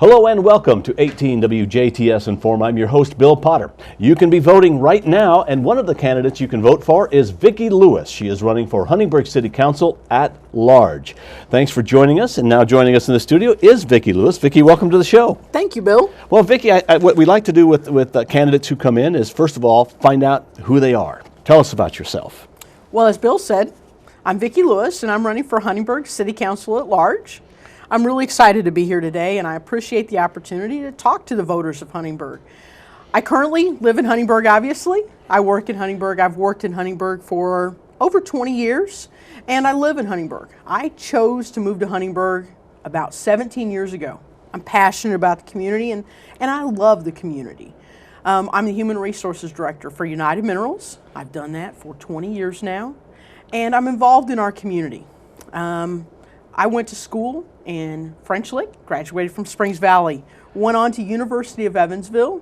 Hello and welcome to 18 WJTS-Inform. I'm your host, Bill Potter. You can be voting right now, and one of the candidates you can vote for is Vickie Lewis. She is running for Huntingburg City Council at large. Thanks for joining us, and now joining us in the studio is Vickie Lewis. Vickie, welcome to the show. Thank you, Bill. Well, Vickie, what we like to do with candidates who come in is, first of all, find out who they are. Tell us about yourself. Well, as Bill said, I'm Vickie Lewis, and I'm running for Huntingburg City Council at large. I'm really excited to be here today, and I appreciate the opportunity to talk to the voters of Huntingburg. I currently live in Huntingburg, obviously. I work in Huntingburg. I've worked in Huntingburg for over 20 years, and I live in Huntingburg. I chose to move to Huntingburg about 17 years ago. I'm passionate about the community, and I love the community. I'm the Human Resources Director for United Minerals. I've done that for 20 years now, and I'm involved in our community. I went to school in French Lick, graduated from Springs Valley, went on to University of Evansville,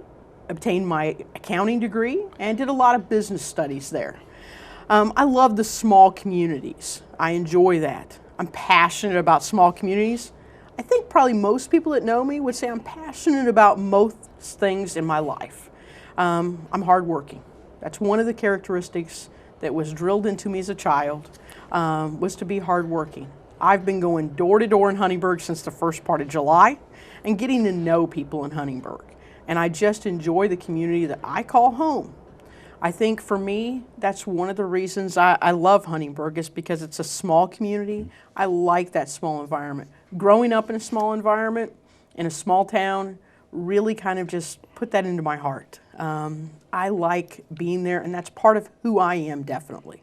obtained my accounting degree, and did a lot of business studies there. I love the small communities. I enjoy that. I'm passionate about small communities. I think probably most people that know me would say I'm passionate about most things in my life. I'm hardworking. That's one of the characteristics that was drilled into me as a child, was to be hardworking. I've been going door to door in Huntingburg since the first part of July and getting to know people in Huntingburg. And I just enjoy the community that I call home. I think for me, that's one of the reasons I love Huntingburg, is because it's a small community. I like that small environment. Growing up in a small environment, in a small town, really kind of just put that into my heart. I like being there, and that's part of who I am, definitely.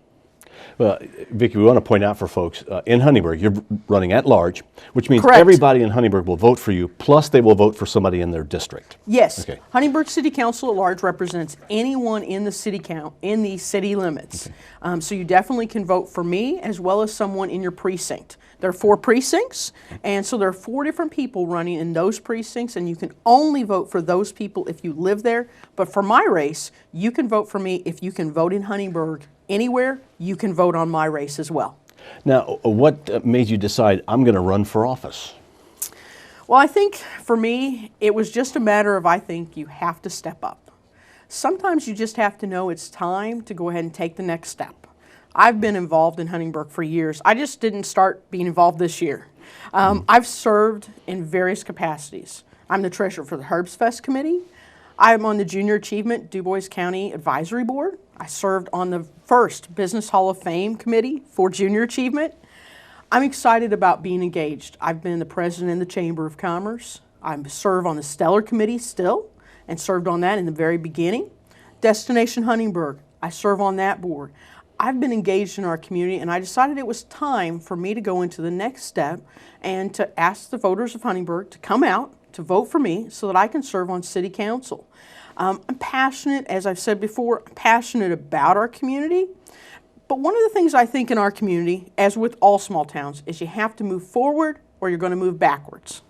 Well, Vickie, we want to point out for folks, in Huntingburg, you're running at large, which means Correct. Everybody in Huntingburg will vote for you, plus they will vote for somebody in their district. Yes. Okay. Huntingburg City Council at large represents anyone in the city limits. Okay. So you definitely can vote for me as well as someone in your precinct. There are 4 precincts, and so there are 4 different people running in those precincts, and you can only vote for those people if you live there. But for my race, you can vote for me if you can vote in Huntingburg. Anywhere, you can vote on my race as well. Now, what made you decide I'm going to run for office? Well, I think for me, it was just a matter of, I think you have to step up. Sometimes you just have to know it's time to go ahead and take the next step. I've been involved in Huntingburg for years. I just didn't start being involved this year. I've served in various capacities. I'm the treasurer for the Herbs Fest Committee. I'm on the Junior Achievement Du Bois County Advisory Board. I served on the first Business Hall of Fame Committee for Junior Achievement. I'm excited about being engaged. I've been the president in the Chamber of Commerce. I serve on the Stellar Committee still, and served on that in the very beginning. Destination Huntingburg, I serve on that board. I've been engaged in our community, and I decided it was time for me to go into the next step and to ask the voters of Huntingburg to come out to vote for me so that I can serve on City Council. I'm passionate, as I've said before, I'm passionate about our community. But one of the things I think in our community, as with all small towns, is you have to move forward or you're going to move backwards.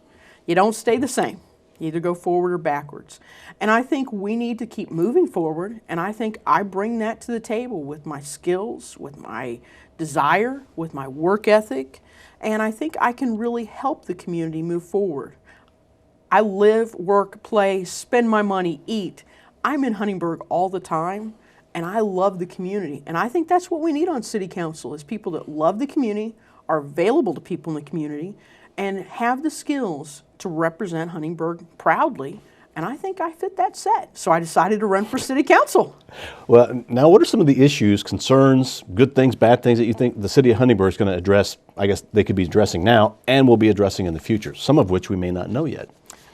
You don't stay the same. You either go forward or backwards. And I think we need to keep moving forward, and I think I bring that to the table with my skills, with my desire, with my work ethic, and I think I can really help the community move forward. I live, work, play, spend my money, eat. I'm in Huntingburg all the time, and I love the community. And I think that's what we need on City Council, is people that love the community, are available to people in the community, and have the skills to represent Huntingburg proudly. And I think I fit that set. So I decided to run for City Council. Well, now what are some of the issues, concerns, good things, bad things that you think the city of Huntingburg is going to address? I guess they could be addressing now and will be addressing in the future, some of which we may not know yet.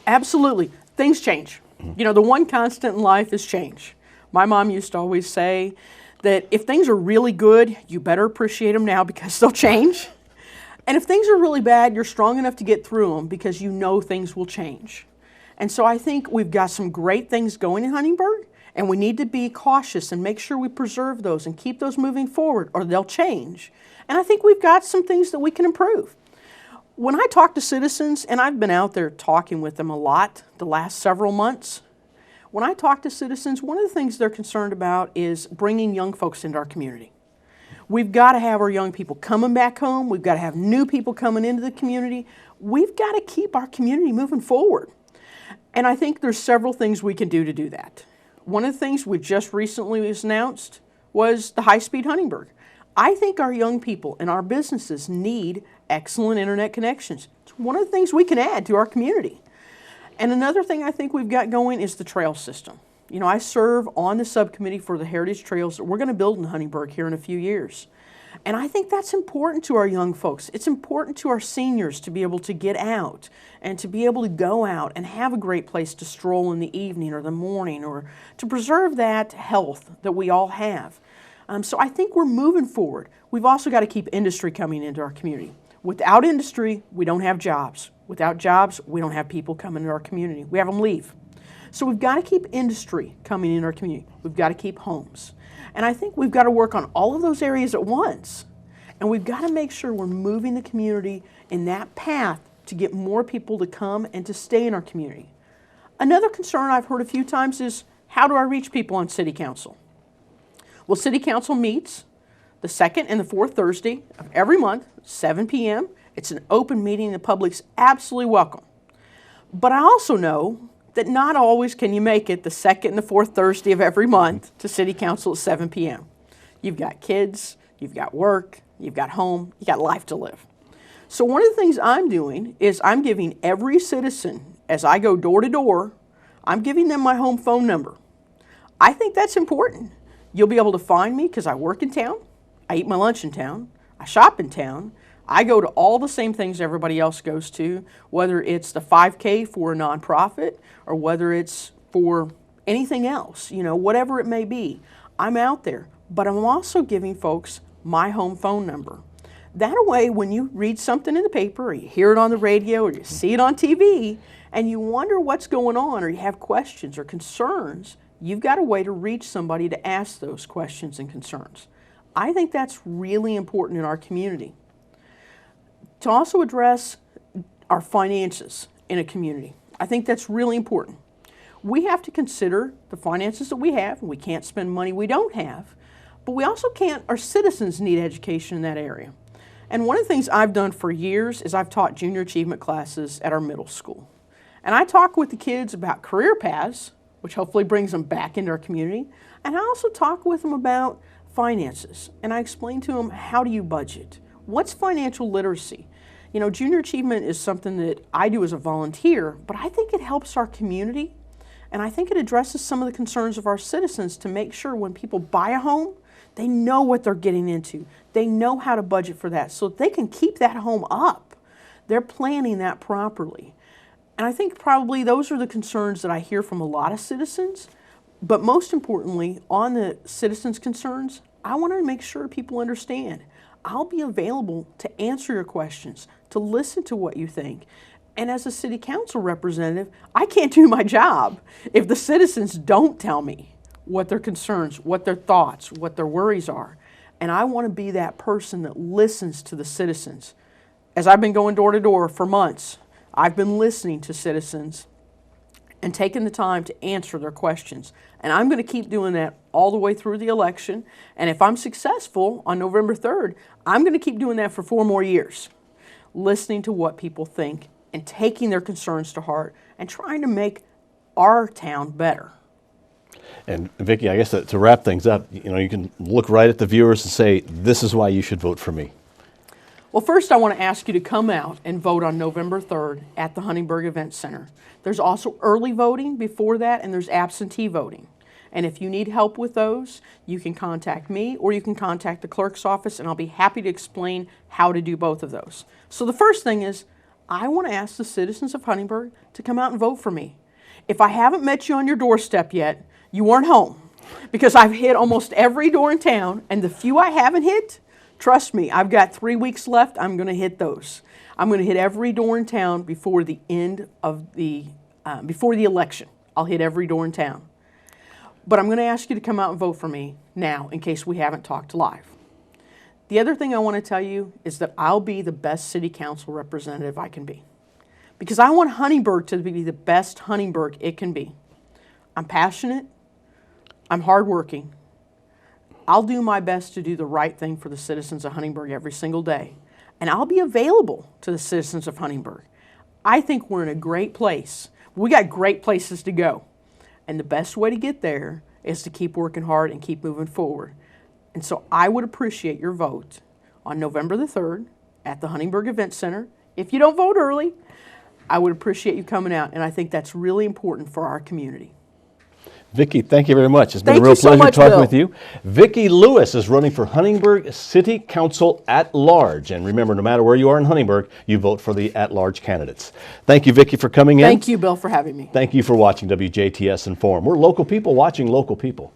Absolutely. Things change. You know, the one constant in life is change. My mom used to always say that if things are really good, you better appreciate them now because they'll change. And if things are really bad, you're strong enough to get through them because you know things will change. And so I think we've got some great things going in Huntingburg, and we need to be cautious and make sure we preserve those and keep those moving forward, or they'll change. And I think we've got some things that we can improve. When I talk to citizens, and I've been out there talking with them a lot the last several months, when I talk to citizens, one of the things they're concerned about is bringing young folks into our community. We've got to have our young people coming back home. We've got to have new people coming into the community. We've got to keep our community moving forward. And I think there's several things we can do to do that. One of the things we just recently was announced was the high-speed Huntingburg. I think our young people and our businesses need excellent internet connections. It's one of the things we can add to our community. And another thing I think we've got going is the trail system. You know, I serve on the subcommittee for the heritage trails that we're going to build in Huntingburg here in a few years. And I think that's important to our young folks. It's important to our seniors to be able to get out and to be able to go out and have a great place to stroll in the evening or the morning, or to preserve that health that we all have. So I think we're moving forward. We've also got to keep industry coming into our community. Without industry, we don't have jobs. Without jobs, we don't have people coming into our community. We have them leave. So we've got to keep industry coming in our community. We've got to keep homes. And I think we've got to work on all of those areas at once. And we've got to make sure we're moving the community in that path to get more people to come and to stay in our community. Another concern I've heard a few times is, how do I reach people on City Council? Well, City Council meets the second and the fourth Thursday of every month, 7 p.m. It's an open meeting. The public's absolutely welcome. But I also know that not always can you make it the second and the fourth Thursday of every month to City Council at 7 p.m. You've got kids, you've got work, you've got home, you've got life to live. So one of the things I'm doing is I'm giving every citizen, as I go door to door, I'm giving them my home phone number. I think that's important. You'll be able to find me because I work in town, I eat my lunch in town, I shop in town, I go to all the same things everybody else goes to, whether it's the 5K for a nonprofit or whether it's for anything else, you know, whatever it may be. I'm out there, but I'm also giving folks my home phone number. That way, when you read something in the paper or you hear it on the radio or you see it on TV and you wonder what's going on or you have questions or concerns, you've got a way to reach somebody to ask those questions and concerns. I think that's really important in our community. To also address our finances in a community, I think that's really important. We have to consider the finances that we have, and we can't spend money we don't have, but we also can't, our citizens need education in that area. And one of the things I've done for years is I've taught junior achievement classes at our middle school. And I talk with the kids about career paths, which hopefully brings them back into our community, and I also talk with them about finances, and I explain to them, how do you budget? What's financial literacy? You know, junior achievement is something that I do as a volunteer, but I think it helps our community, and I think it addresses some of the concerns of our citizens to make sure when people buy a home, they know what they're getting into. They know how to budget for that so they can keep that home up. They're planning that properly. And I think probably those are the concerns that I hear from a lot of citizens, but most importantly, on the citizens' concerns, I want to make sure people understand I'll be available to answer your questions, to listen to what you think. And as a city council representative, I can't do my job if the citizens don't tell me what their concerns, what their thoughts, what their worries are. And I want to be that person that listens to the citizens. As I've been going door to door for months, I've been listening to citizens and taking the time to answer their questions. And I'm going to keep doing that all the way through the election. And if I'm successful on November 3rd, I'm going to keep doing that for 4 more years, listening to what people think and taking their concerns to heart and trying to make our town better. And Vickie, I guess to wrap things up, you know, you can look right at the viewers and say, this is why you should vote for me. Well, first I want to ask you to come out and vote on November 3rd at the Huntingburg Event Center. There's also early voting before that, and there's absentee voting. And if you need help with those, you can contact me or you can contact the clerk's office, and I'll be happy to explain how to do both of those. So the first thing is, I want to ask the citizens of Huntingburg to come out and vote for me. If I haven't met you on your doorstep yet, you weren't home, because I've hit almost every door in town, and the few I haven't hit, trust me, I've got 3 weeks left. I'm going to hit those. I'm going to hit every door in town before the end of before the election. I'll hit every door in town. But I'm going to ask you to come out and vote for me now in case we haven't talked live. The other thing I want to tell you is that I'll be the best city council representative I can be, because I want Huntingburg to be the best Huntingburg it can be. I'm passionate. I'm hardworking. I'll do my best to do the right thing for the citizens of Huntingburg every single day, and I'll be available to the citizens of Huntingburg. I think we're in a great place. We got great places to go. And the best way to get there is to keep working hard and keep moving forward. And so I would appreciate your vote on November the 3rd at the Huntingburg Event Center. If you don't vote early, I would appreciate you coming out, and I think that's really important for our community. Vickie, thank you very much. It's been Thank a real you so pleasure much, talking Bill. with you. Vickie Lewis is running for Huntingburg City Council at large. And remember, no matter where you are in Huntingburg, you vote for the at-large candidates. Thank you, Vickie, for coming in. Thank you, Bill, for having me. Thank you for watching WJTS Inform. We're local people watching local people.